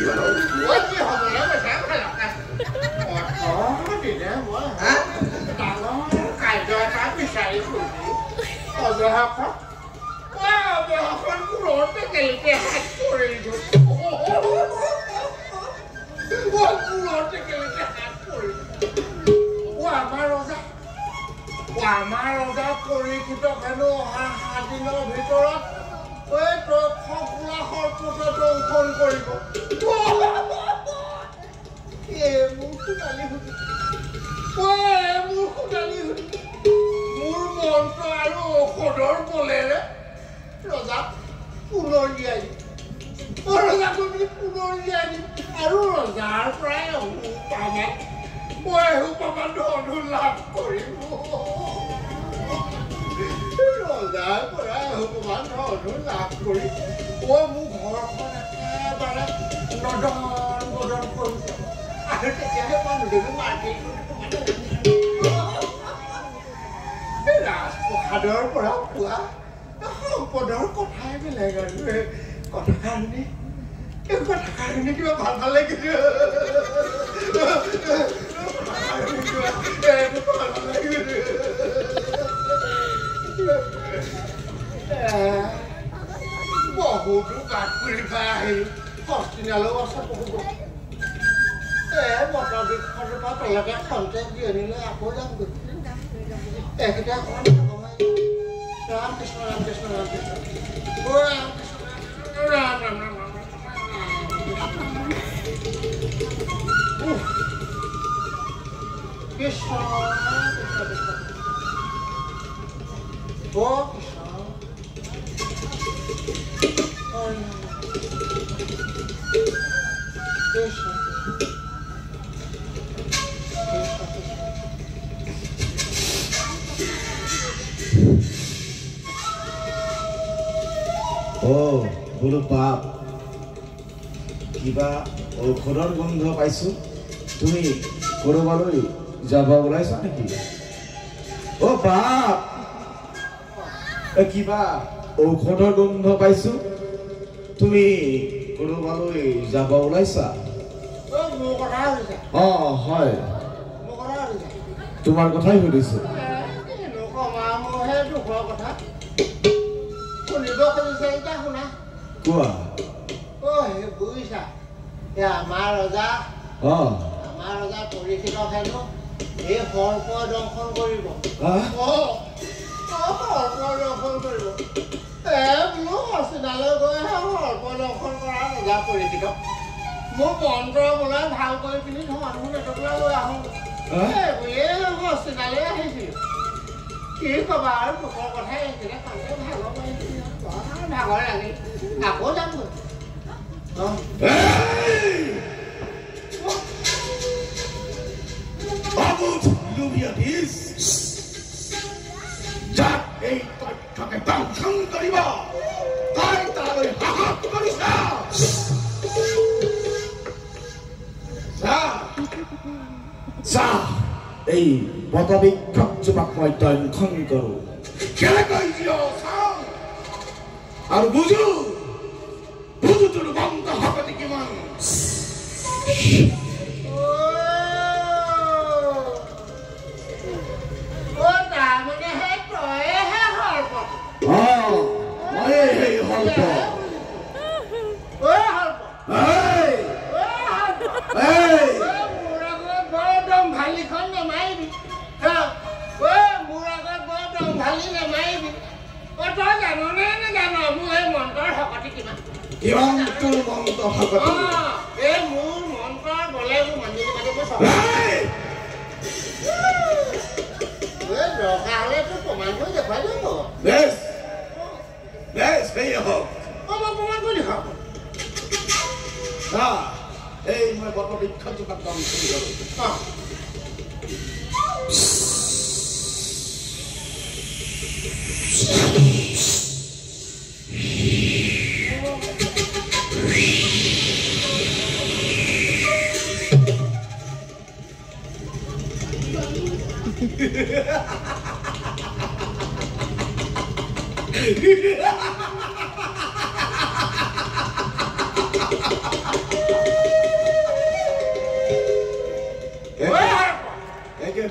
Ủa chứ hồi mà nói mà sáng hay lọc nè. Có gì nè bố hả? Tao nó cài cho cái bị sậy của chị. Còn giờ học hết. Wow, giờ học con cũng lột cái hạt của chị. Wow, cũng lột cái hạt của chị. Wow, mà nó ra. Wow, mà nó ra của chị kita kan nó hati nó ভিতৰত ওই তো খোলা খৰচটা তো phone কৰিব এ মুখটালি হুদি ওই মুখটালি হুদি মোৰ মনটো আৰু ঔষধৰ বলেৰে ৰজা পুনৰ দিয়াই ৰজা তুমি পুনৰ দিয়াই আৰু ৰজাৰ পৰাই পাবা মই পাবা ধন লাভ কৰিম ৰজাৰ পৰা ভগৱান ধন লাভ কৰি মোৰ ঘৰখন একেবাৰে নদন বদন কৰিছে আৰু তেতিয়াহে মানুহজনে মাতি ৰাজপ্ৰসাদৰ পৰা পোৱা সম্পদৰ কথাই বেলেগ আৰু কথাখিনি কিবা ভাল ভাল লাগিছে ভাল ভাল লাগিছে বহুতো গাত কৰি পাই আহিলো হস্তিনালেও আছে বহুত বতৰ বৃক্ষৰ পৰা তলকে খন্তে দি আনিলে আকৌ যাম একেটা ৰাম কৃষ্ণ ৰাম কৃষ্ণ ৰাম কৃষ্ণ ৰাম ৰাম ৰাম কৃষ্ণ Oh, বোলো বাপ কিবা ঔষধৰ গন্ধ পাইছো তুমি কৰবালৈ যাব ওলাইছা নেকি অ বাপ কিবা ঔষধৰ গন্ধ পাইছো তুমি কৰবালৈ যাব ওলাইছা অ হয় তোমাৰ কথাই সুধিছো কোৱা বুজিছা আমাৰ ৰজা পৰীক্ষিত হেনো এই সৰ্প দংশন কৰিব দংশন কৰিব বোলো হস্পিটাললৈ গৈ সৰ্প দংশন কৰা ৰজা পৰীক্ষিত মোৰ মন্ত্ৰ বোলে ভাল কৰি পিনি মানুহ নেটকলা লৈ আহোঁ এই হস্পিটাললৈ আহিছিল কি ক'বা আৰু লোকৰ কথাই এইকেইটা কামতে ভাগৰ পাৰিছিল ভাগৰ লাগি আকৌ যামগৈ যাক এই তথ্যকে দংশন কৰিব তাই তালৈ সাহস কৰিছা এই বটবৃক্ষক জোপাক মই দংশন কৰো কেনেকৈ চাওঁ আৰু বুজো তোৰ বন্ধ শক্তি কিমান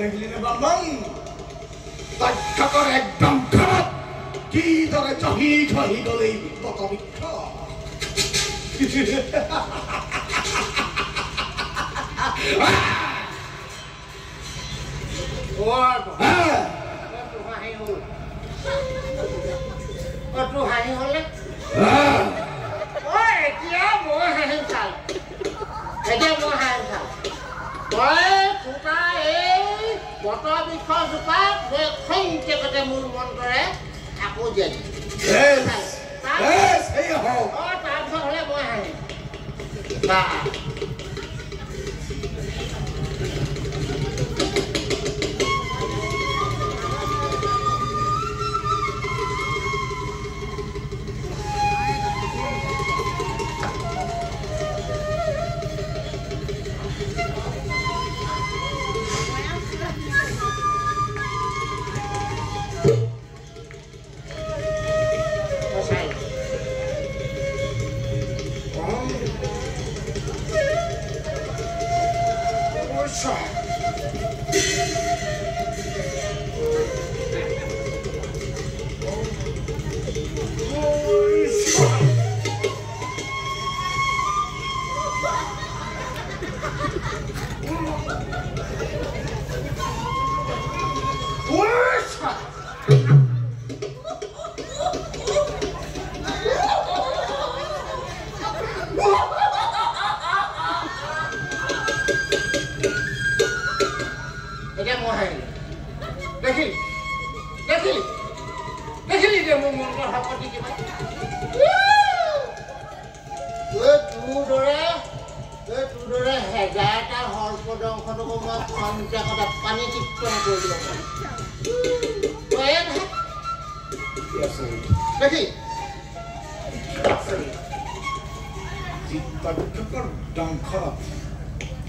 দেখিলি নে বামন তক্ষকৰ একদম ঘৰত কিদৰে জহি জহি গ'লেই বটবৃক্ষ মোৰ মন্ত্ৰৰে আকৌ দিয়া তাৰপিছত হ'লে মই হাঁহিম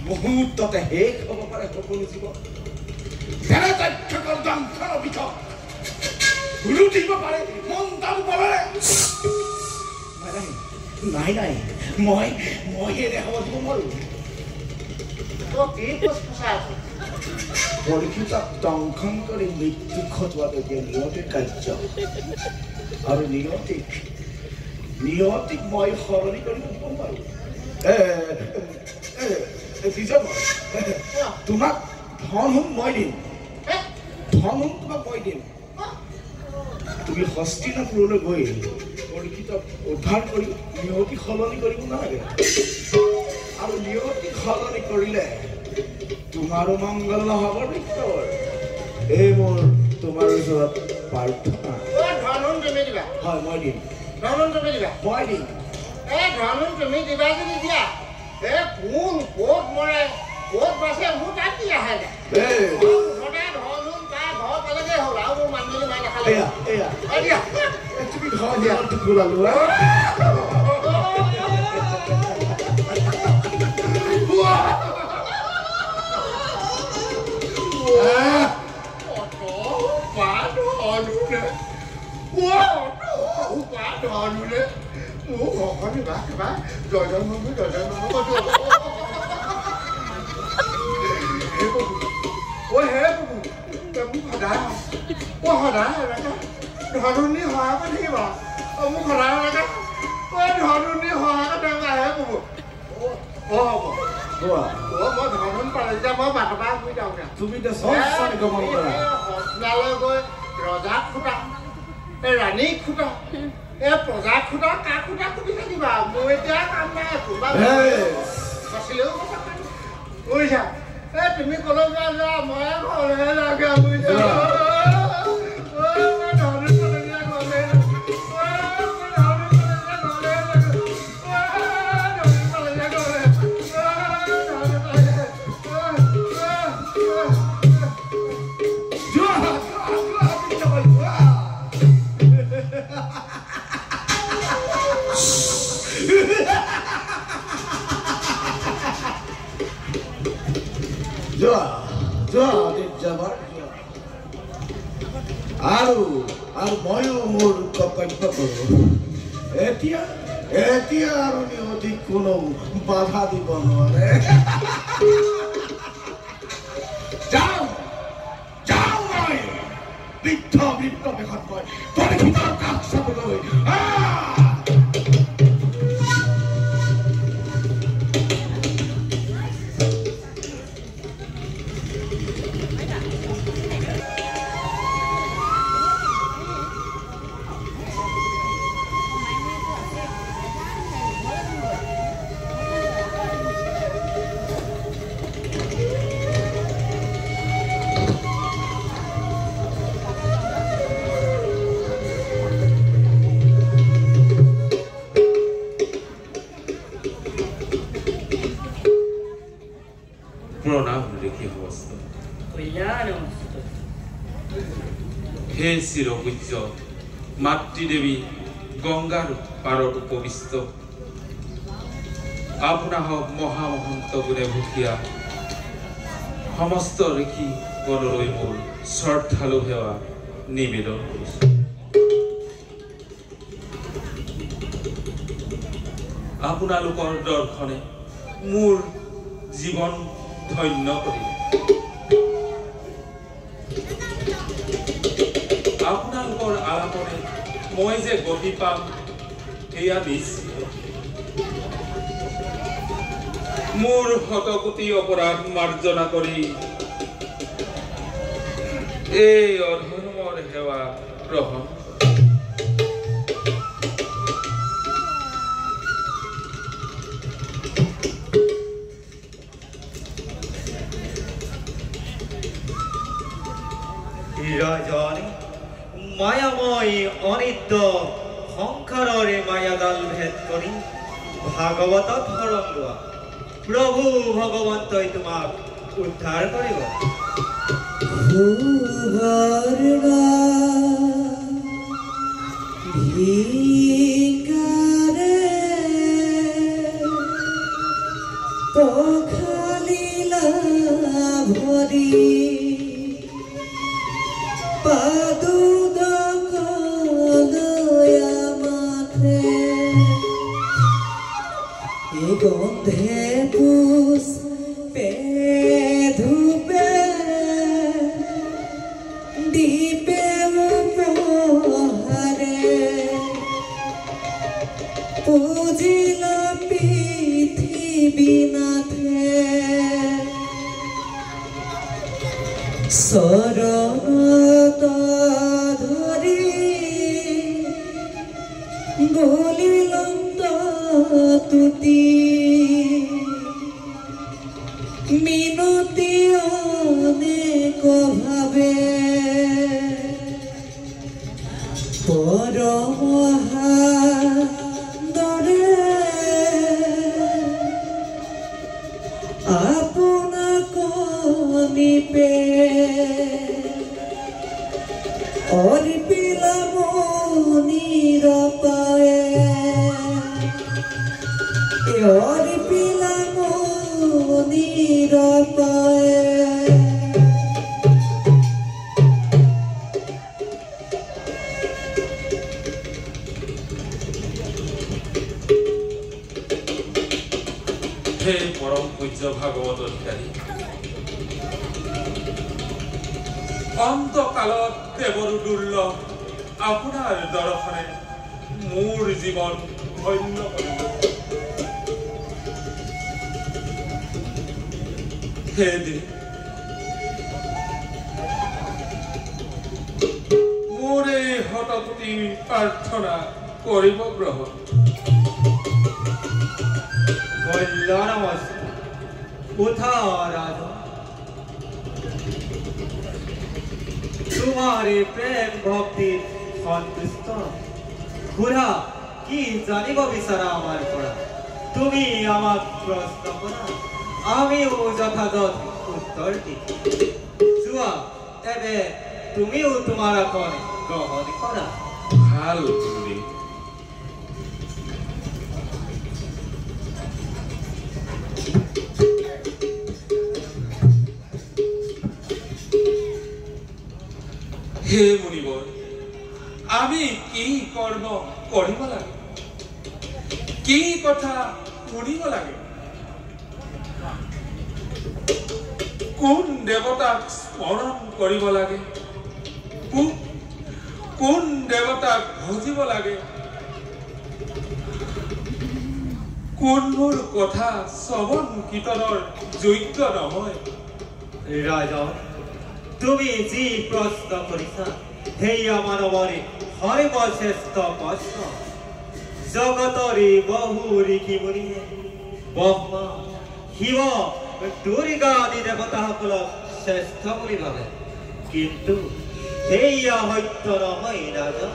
মুহূৰ্ততে শেষ হ'ব পাৰে সকলো জীৱন যেনে তক্ষকৰ দংশনৰ ভিতৰত লুটিব পাৰে মন দাম বলেৰে নাই নাই মই এনে হ'ব দিব নোৱাৰো পৰীক্ষিতক দংশন কৰি মৃত্যু ঘটোৱাটো এতিয়া নিয়তিৰ কাৰ্য আৰু নিয়তিক মই সলনি কৰি দিব নোৱাৰো তোমাক ধন মই দিম তোমাক মই দিম তুমি হস্তিনাপুৰলৈ গৈ পৰীক্ষিতক উদ্ধাৰ কৰি নিয়তি সলনি কৰিব নালাগে আৰু নিয়তি সলনি কৰিলে তোমাৰো মংগল হ'ব বিক্তৰ এই মোৰ তোমাৰ ওচৰত প্ৰাৰ্থনা হয় মই দিম মই দিম তুমি দিবা যদি দিয়া কোন ক'ত মৰে ক'ত বাচে মোৰ তাত দি আহে হ'ল আৰু মোৰ মানুহজনী মাই নাখালে তুমি ঘৰ দিয়া গোলালো ধনুনি সহায় থাকিব মোক সদায় লাগে ধনুনি সহায় আহে ক'ব হ'ব মই ধনুন পালে যেতিয়া মই বাটৰ পৰা শুই যাওঁ তুমি হস্পিটাললৈ গৈ ৰজাক খুটা ৰাণীক খুটা প্ৰজাক খুটা কাক খুটা খুটি থাকিবা মই এতিয়া কাম নাই আছিলেও বুজিছা তুমি ক'লৈ যোৱা মই ঘৰহে লাগে বুজিছা আৰু ময়ো মোৰ কৰ্তব্য কৰোঁ এতিয়া আৰু নিয়তি কোনো বাধা দিব নোৱাৰে যাওঁ বৃদ্ধ বৃদ্ধ বেশত মই পৰীক্ষিতৰ কাষ চাবলৈ হে চিৰপূজ্য মাতৃদেৱী গংগাৰ পাৰত উপবিষ্ট আপোনা হওক মহামহন্ত গুণে ভূষিয়া সমস্ত ঋষি গণলৈ মোৰ শ্ৰদ্ধালু সেৱা নিবেদন কৰিছো আপোনালোকৰ দৰ্শনে মোৰ জীৱন ধন্য কৰিলে আপোনালোকৰ আলাপনে মই যে গতি পাম এয়া নিশ্চিত মোৰ শতকোটি অপৰাধ মাৰ্জনা কৰি এই অধৰ্মৰ সেৱা গ্ৰহণ ৰাজনী মায়াময় অনিত্য সংসাৰৰে মায়াদাল ভেদ কৰি ভাগৱতত শৰণ লোৱা প্ৰভু ভগৱন্তই তোমাক উদ্ধাৰ কৰিব গন্ধে পুষ্পে ধূপে দীপে উপহারে পূজিল পৃথিবীনাথে শরণত ধরি বলিলন্ত তুতি মিনতি অনেক ভাবে পরমহাদরে আপোনাক নিপে অর্পিলা মনির পায়ে অর্পিলা মনির পায়ে হে পৰম পূজ্য ভাগৱত অধিকাৰী অন্তকালত দেৱৰো দুৰ্লভ আপোনাৰ দৰ্শনে মোৰ জীৱন ধন্য কৰিব হে দেৱ মোৰ এই শতকোটি প্ৰাৰ্থনা কৰিব গ্ৰহণ নমস্কাৰ উঠা ৰাজা তোমাৰে প্ৰেম ভক্তি সন্তুষ্ট ঘোৰা কি জানিব বিচাৰা আমাৰ পৰা তুমি আমাক প্ৰশ্ন কৰা আমিও যথাযথ উত্তৰ দিই যোৱা তেবে তুমিও তোমাৰ আসন গ্ৰহণ কৰা ভাল গুৰুদেৱ হে মুনিবৰ আমি কি কৰ্ম কৰিব লাগে কি কথা শুনিব লাগে কোন দেৱতাক স্মৰণ কৰিব লাগে কোন দেৱতাক ভজিব লাগে কোনবোৰ কথা শ্ৰৱণ কীৰ্তনৰ যোগ্য নহয় ৰাজন তুমি যি প্ৰশ্ন কৰিছা সেয়া মানৱৰে সৰ্বশ্ৰেষ্ঠ প্ৰশ্ন জগতৰে বহু ঋষি মুনিয়ে ব্ৰহ্মা শিৱ দুৰ্গা আদি দেৱতাসকলক শ্ৰেষ্ঠ বুলি ভাবে কিন্তু সেয়া সত্য নহয় ৰাজন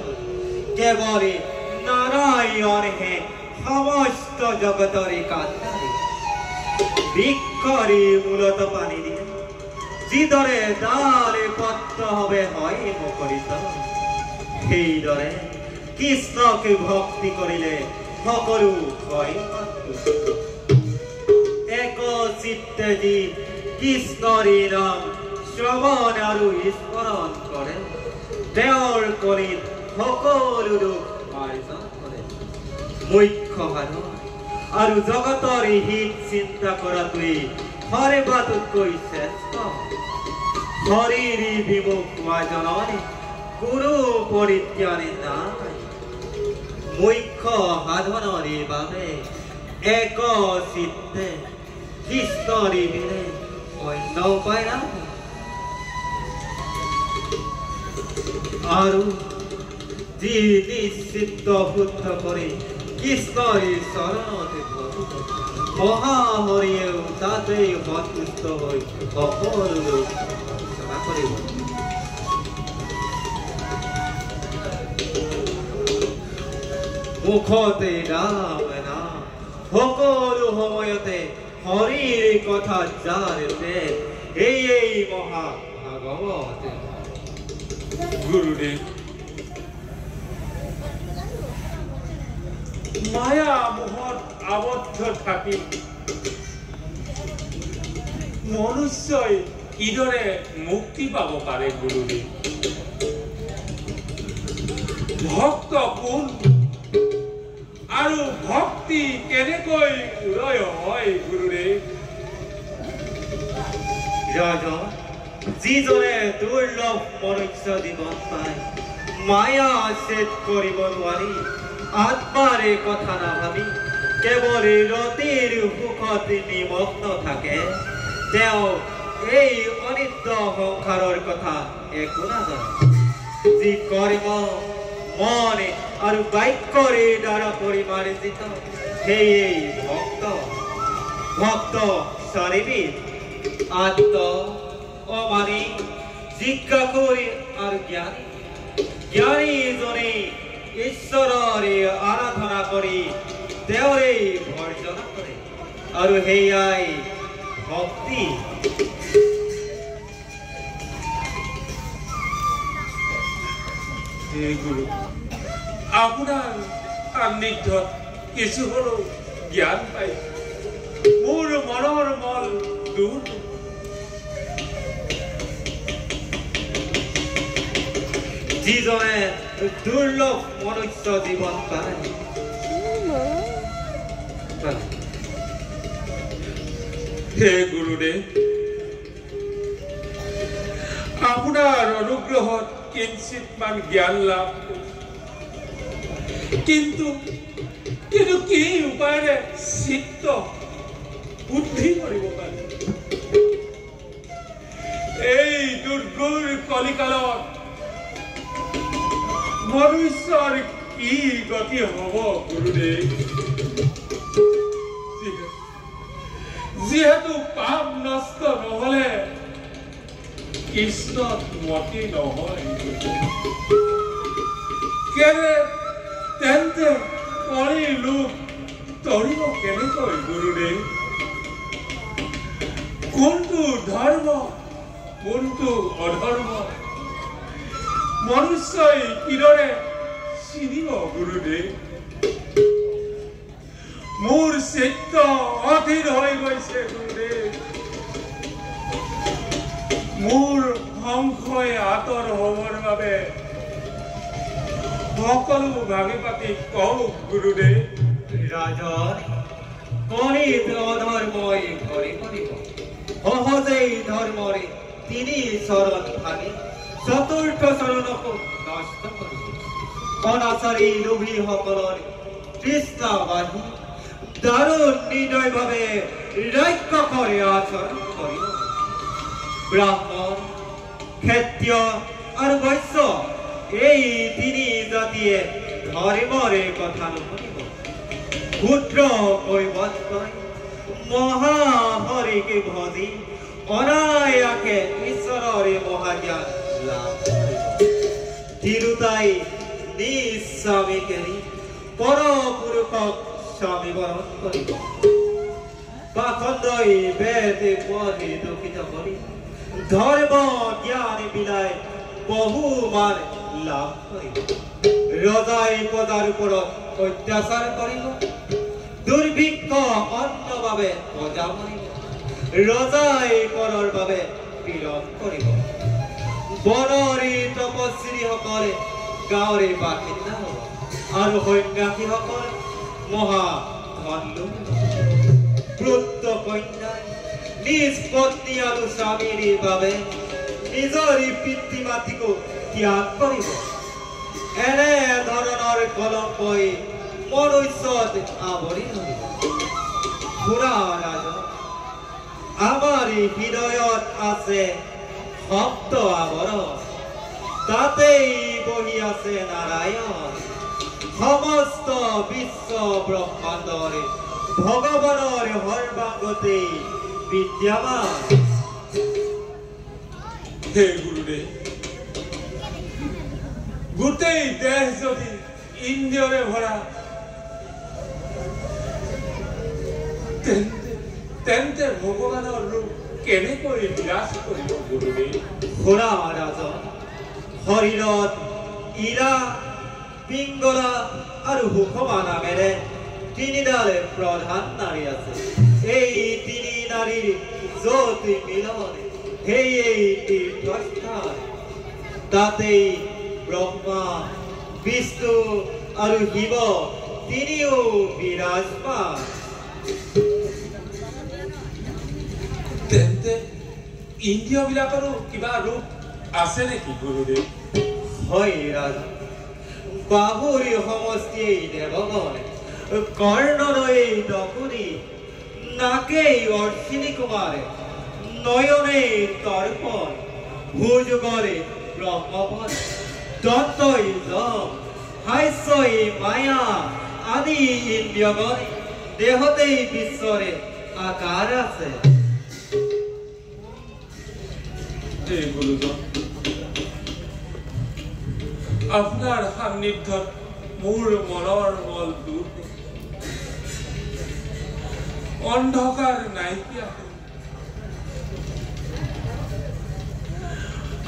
কেৱল নাৰায়ণহে সমস্ত জগতৰে কাণ্ডাৰী বৃক্ষৰে মূলত পানী দিয়ে যিদৰে ডালে পত্ৰ হবে হয় মুখৰিত সেইদৰে কৃষ্ণকে ভক্তি কৰিলে সকলো হয় এক চিত্তে যি কৃষ্ণৰে নাম শ্ৰৱণ আৰু স্মৰণ কৰে তেওঁৰ কলিত সকলো দুখ মাৰ্জন কৰে মুখ্য সাধন আৰু জগতৰ হিত চিন্তা কৰাটোৱেই সৰ্বাতোতকৈ শ্ৰেষ্ঠ শৰীৰ বিমুখ হোৱা জনৰে কোনো পৰিত্ৰাণ নাই মুখ্য সাধনৰে বাবে এক চিত্তে কৃষ্ণৰে বিনে অন্য উপায় নাই আৰু যি নিশ্চিত শুদ্ধ কৰি কৃষ্ণৰে চৰণতে মহাহৰিয়েও তাতেই সন্তুষ্ট হৈ সকলো ৰচনা কৰিব মুখতে ৰাম নাম সকলো সময়তে হৰিৰ কথা যাৰ পেট এই মহা ভাগৱত গুৰুদেৱ মায়া মোহত আবদ্ধ থাকি মনুষ্যই কিদৰে মুক্তি পাব পাৰে গুৰুদেৱ ভক্ত কোন আৰু ভক্তি কেনেকৈ উদয় হয় গুৰুদেৱ ৰাজন যিজনে দুৰ্লভ মনুষ্য জীৱন পায় মায়া ছেদ কৰিব নোৱাৰি আত্মাৰে কথা নাভাবি কেৱল ৰতিৰ সুখত নিমগ্ন থাকে তেওঁ এই অনিত্য সংসাৰৰ কথা একো নাজানে যি কৰ্ম মন আৰু বাক্যৰে দ্বাৰা পৰিমাৰ্জিত সেয়েই ভক্ত চাৰিবিধ আত্ম অমানি জিজ্ঞাসুৰ আৰু জ্ঞানীজনে ঈশ্বৰৰে আৰাধনা কৰি তেওঁৰেই ভৰ্জনা কৰে আৰু সেয়াই ভক্তি হে গুৰু আপোনাৰ সান্নিধ্যত কিছু হ'লেও জ্ঞান পাই মোৰ মনৰ মল দূৰ যিজনে দুৰ্লভ মনুষ্য জীৱন পায় হে গুৰুদেৱ আপোনাৰ অনুগ্ৰহত কিঞ্চিত মান জ্ঞান লাভ কিন্তু কি উপায়েৰে চিত্ত বুদ্ধি কৰিব পাৰে এই দুৰ্গৰ কলিকালত মনুষ্যৰ কি গতি হব গুৰুদেৱ যিহেতু পাপ নষ্ট নহলে কৃষ্ণ মতি নহয় তেন্তে কৰি লোক তৰিব কেনেকৈ গুৰুদেৱ কোনটো ধৰ্ম কোনটো অধৰ্ম মনুষ্যই কিদৰে চিনিব গুৰুদেৱ মোৰ চিত্ত অধীৰ হৈ গৈছে গুৰুদেৱ মোৰ সংশয় আঁতৰ হবৰ বাবে সকলো ভাবি পাতি কওঁ গুৰুদেৱ ৰাজন কলিত অধৰ্মই ভৰি পৰিব সহজেই ধৰ্মৰে তিনি চৰণ ভাঙি চতুৰ্থ চৰণকো নষ্ট কৰিব অনাচাৰী লোভীসকলৰ তৃষ্ণাবাহী দাৰুণ নিৰ্দয়ভাৱে ৰাক্ষসৰে আচৰণ কৰিব ব্ৰাহ্মণ ক্ষত্ৰিয় আৰু বৈশ্য এই তিনি জাতিয়ে ধৰ্মৰে কথা নুশুনিব ক্ষুদ্ৰ কৈবৰ্তই মহাহৰিকে ভজি অনায়াসে ঈশ্বৰৰে মহাজ্ঞান লাভ কৰিব তিৰুতাই নিজ স্বামীক এৰি পৰপুৰুষক স্বামী বৰণ কৰিব পাখণ্ডই বেদ পঢ়ি দূষিত কৰি ধৰ্ম জ্ঞান বিলাই বহুমান লাভ কৰিব ৰজাই প্ৰজাৰ ওপৰত অত্যাচাৰ কৰিব দুৰ্ভিক্ষ অন্নৰ বাবে প্ৰজা মৰিব ৰজাই কৰৰ বাবে পীড়ন কৰিব বনৰী তপস্বীসকলে গাঁৱৰে বাসিন্দা হ'ব আৰু সন্ন্যাসীসকল মহা ধন পুত্ৰ কন্যাই নিজ পত্নী আৰু স্বামীৰ বাবে নিজৰ পিতৃ মাতৃকো ত্যাগ কৰিব এনে ধৰণৰ কলংকই মনুষ্যত আৱৰি ধৰিব খুৰা ৰাজা আমাৰ হৃদয়ত আছে সপ্ত আৱৰণ তাতেই বহি আছে নাৰায়ণ সমস্ত বিশ্ব ব্ৰহ্মাণ্ডৰ ভগৱানৰ সৰ্বাংগতেই বিদ্যমান হে গুৰুদেৱ গোটেই দেশ যদি ইন্দ্ৰিয়ৰে ভৰা তেন্তে ভগৱানৰ ৰূপ কেনেকৈ বিৰাজ কৰিব গুৰুদেৱ খুৰা ৰাজন শৰীৰত ইৰা পিংগলা আৰু সুষমা নামেৰে তিনিডাল প্ৰধান নাৰী আছে এই তিনি নাৰীৰ য'ত মিলন সেই তীৰ্থস্থান তাতেই ব্ৰহ্মা বিষ্ণু আৰু শিৱ তিনিও বিৰাজমান তেন্তে ইন্দ্ৰিয়বিলাকৰো কিবা ৰূপ আছে নেকি গুৰুদেৱ হয় ৰাজন বাহুৰ সমষ্টিয়েই দেৱগণ কৰ্ণনৈ দকুনি নাকেই অশ্বিনী কুমাৰ নয়নে তৰ্পণ ভুজগৰে ব্ৰহ্মপদ দন্তই যম হাস্যই মায়া আদি ইন্দ্ৰিয়গণ দেহতেই বিশ্বৰে আকাৰ আছে হে গুৰুজন আপোনাৰ সান্নিধ্যত মোৰ মনৰ মল দূৰ অন্ধকাৰ নাইকিয়া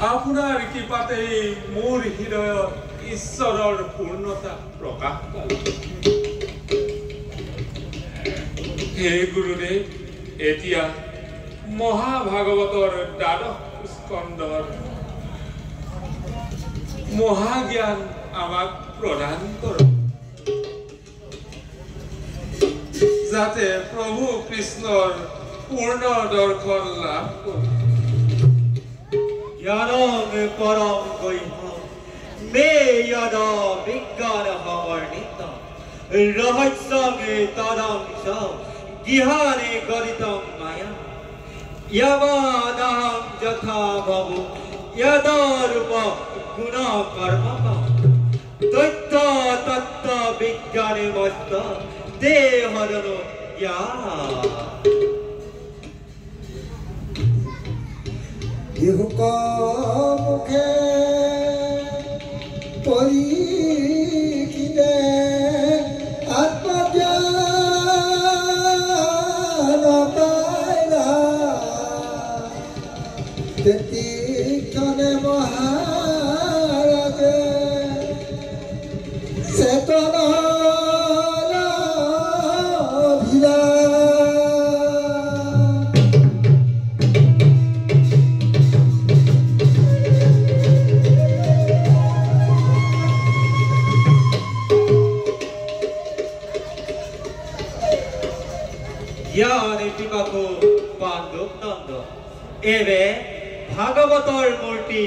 আপোনাৰ কৃপাতে মোৰ হৃদয়ত ঈশ্বৰৰ পূৰ্ণতা প্ৰকাশ পাল হে গুৰুদেৱ এতিয়া মহাভাগৱতৰ দ্বাদশ স্কন্ধৰ মহাজ্ঞান আমাক প্ৰদান কৰক যাতে প্ৰভু কৃষ্ণৰ পূৰ্ণ দৰ্শন লাভ কৰোঁ জ্ঞানং পৰম গৈহ মে য়দ বিজ্ঞান সমৰ্ণিত ৰহস্যং তদংশ গৃহানে গদিতং মায়া য়বাদহং যথা ভবু য়দৰূপ গুণ কৰ্মকং তথ্য তত্ত্ব বিজ্ঞানে মস্ত দেহৰণ জ্ঞান ইহুক মুখে পৰীক্ষিতে আত্মজ্ঞান পাইলা তেতিক্ষণে মহাৰাজে চেতনা পাণ্ডৱ নন্দ এবে ভাগৱতৰ মূৰ্তি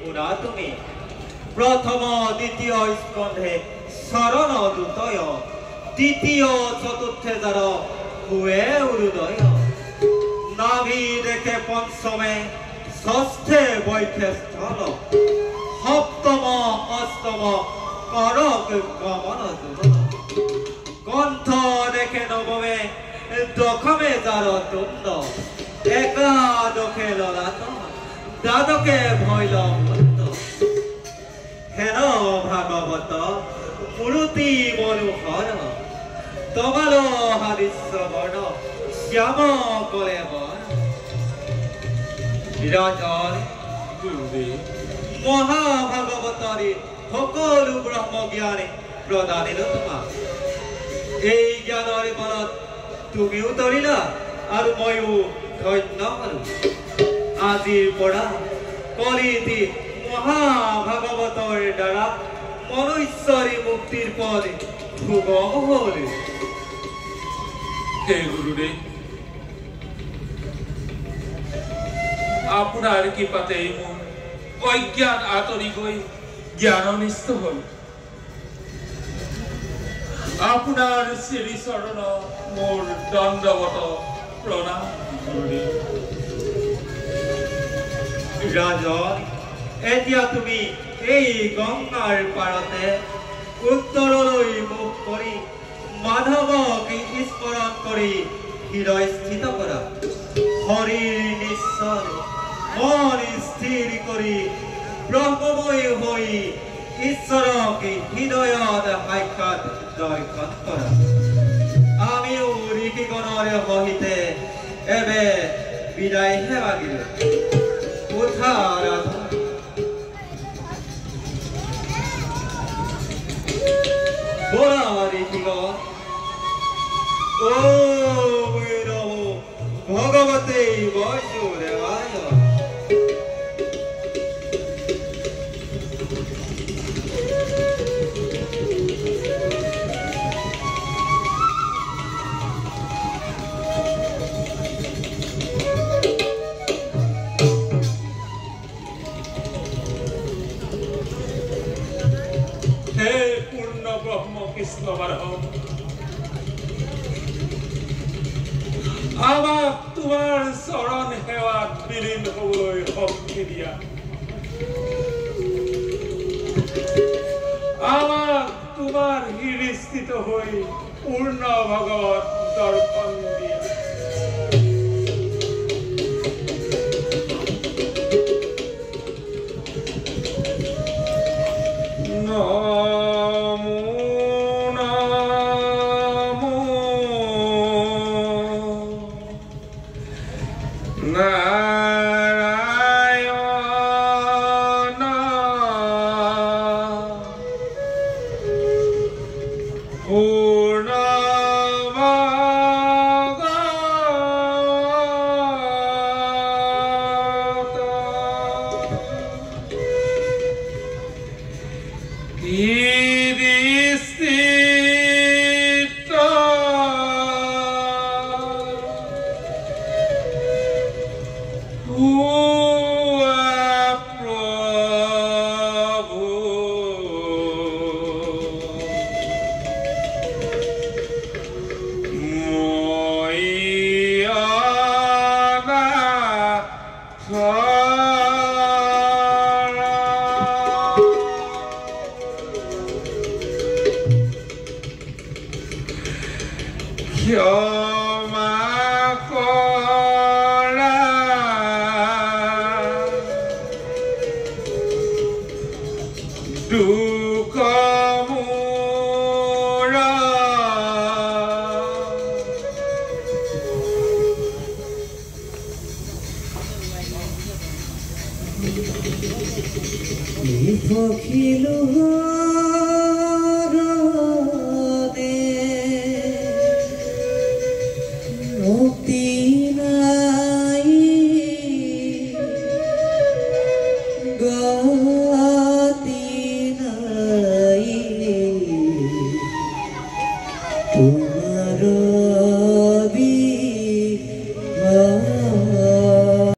শুনা তুমি प्रथम द्वितीय स्कंधे शरण दुतय तृतीय चतुर्थे जार हुए उरुदय नाभि देखे पंचमे षष्ठे बैठे स्थल सप्तम अष्टम करक गमन दुर्न कंठ देखे नवमे दशमे जार तुंड एकादशे ललाट द्वादशे भैल हेन भागवत मूर्ति मनोहर तमालो हरिश्रवण श्याम कलेवर राजन महाभागवतारी सकल ब्रह्म ज्ञानी प्रदान ज्ञानर बलत तुमिও तरिला और मयो धन्य हलो आजिर परा कलिति महाभागवतर द्वारा मनुष्यरी मुक्तिर पद सुगम हल हे गुरुदेव आपनार कृपाते मोर अज्ञान आतरी गई ज्ञाननिष्ठ हल आपनार श्री चरण मोर दंडवत प्रणाम गुरुदेव राजन এতিয়া তুমি এই গঙ্গাৰ পাৰতে উত্তৰলৈ মুখ কৰি মাধৱক স্মৰণ কৰি হৃদয় স্থিত কৰা শৰীৰ নিশ্চল মন স্থিৰ কৰি ব্ৰহ্মময় হৈ ঈশ্বৰক হৃদয়ত সাক্ষাৎ দৰ্শন কৰা আমিও ঋষিগণৰ সহিতে এবে বিদায় সেৱা দিলো কোথা ৰাধা भगवते वासुदेवाय हे पूर्ण ब्रह्म कृष्ण बारहम আমাক তোমাৰ চৰণ সেৱাত বিলীন হবলৈ শক্তি দিয়া আমাক তোমাৰ হৃদয়স্থিত হৈ পূৰ্ণ ভগবত দৰ্শন দিয়া मुक्ति